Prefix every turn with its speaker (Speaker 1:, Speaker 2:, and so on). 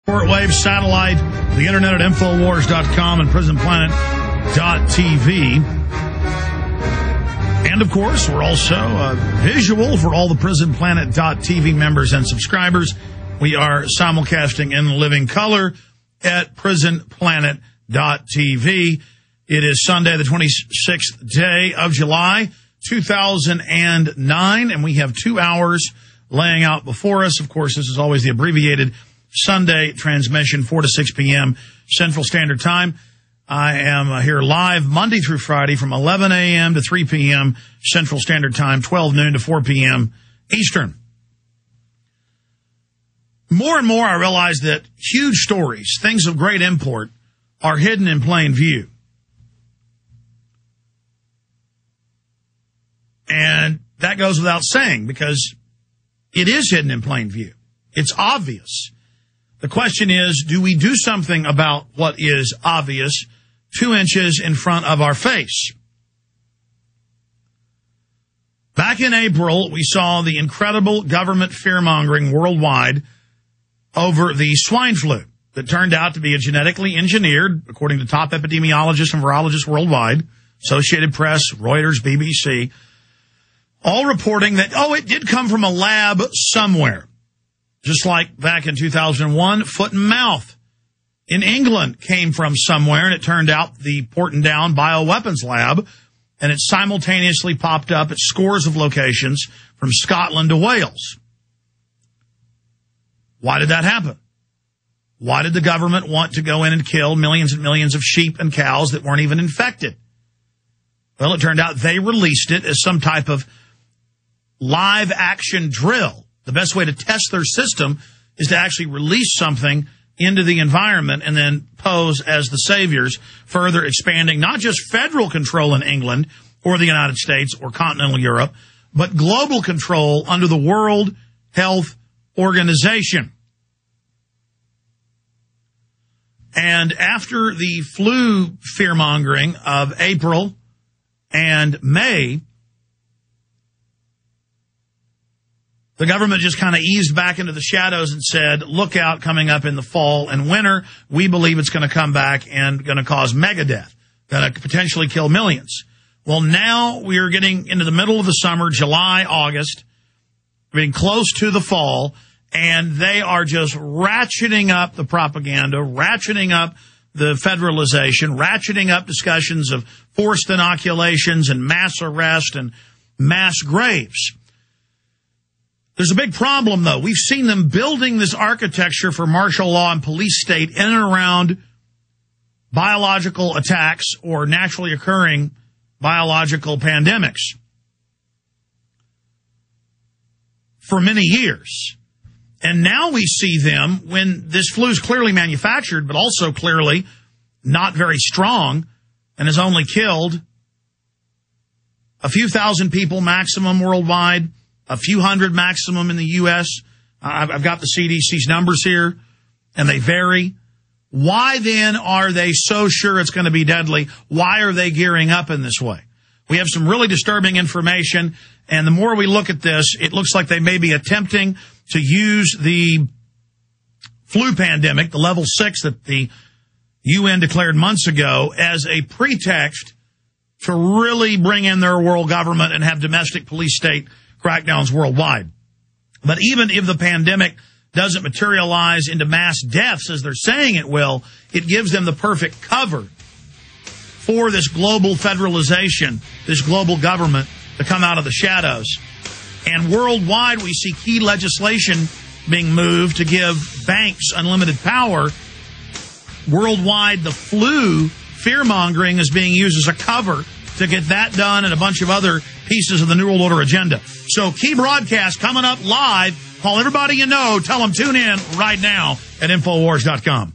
Speaker 1: Shortwave, satellite, the internet at Infowars.com and PrisonPlanet.tv. And, of course, we're also visual for all the PrisonPlanet.tv members and subscribers. We are simulcasting in living color at PrisonPlanet.tv. It is Sunday, the 26th day of July, 2009, and we have 2 hours laying out before us. Of course, this is always the abbreviated Sunday transmission, 4 to 6 p.m. Central Standard Time. I am here live Monday through Friday from 11 a.m. to 3 p.m. Central Standard Time, 12 noon to 4 p.m. Eastern. More and more I realize that huge stories, things of great import, are hidden in plain view. And that goes without saying because it is hidden in plain view. It's obvious. The question is, do we do something about what is obvious 2 inches in front of our face? Back in April, we saw the incredible government fear-mongering worldwide over the swine flu that turned out to be a genetically engineered, according to top epidemiologists and virologists worldwide, Associated Press, Reuters, BBC, all reporting that, it did come from a lab somewhere. Just like back in 2001, foot and mouth in England came from somewhere, and it turned out the Porton-Down bioweapons lab, and it simultaneously popped up at scores of locations from Scotland to Wales. Why did that happen? Why did the government want to go in and kill millions and millions of sheep and cows that weren't even infected? Well, it turned out they released it as some type of live action drill. The best way to test their system is to actually release something into the environment and then pose as the saviors, further expanding not just federal control in England or the United States or continental Europe, but global control under the World Health Organization. And after the flu fear-mongering of April and May, the government just kind of eased back into the shadows and said, look out, coming up in the fall and winter, we believe it's going to come back and going to cause mega death, going to potentially kill millions. Well, now we are getting into the middle of the summer, July, August, getting close to the fall, and they are just ratcheting up the propaganda, ratcheting up the federalization, ratcheting up discussions of forced inoculations and mass arrest and mass graves. There's a big problem, though. We've seen them building this architecture for martial law and police state in and around biological attacks or naturally occurring biological pandemics for many years. And now we see them when this flu is clearly manufactured, but also clearly not very strong and has only killed a few thousand people maximum worldwide, a few hundred maximum in the U.S. I've got the CDC's numbers here, and they vary. Why then are they so sure it's going to be deadly? Why are they gearing up in this way? We have some really disturbing information, and the more we look at this, it looks like they may be attempting to use the flu pandemic, the level 6 that the UN declared months ago, as a pretext to really bring in their world government and have domestic police state crackdowns worldwide. But even if the pandemic doesn't materialize into mass deaths as they're saying it will, it gives them the perfect cover for this global federalization, this global government to come out of the shadows. And worldwide, we see key legislation being moved to give banks unlimited power. Worldwide, the flu fear-mongering is being used as a cover to get that done and a bunch of other pieces of the New World Order agenda. So key broadcast coming up live. Call everybody you know. Tell them tune in right now at Infowars.com.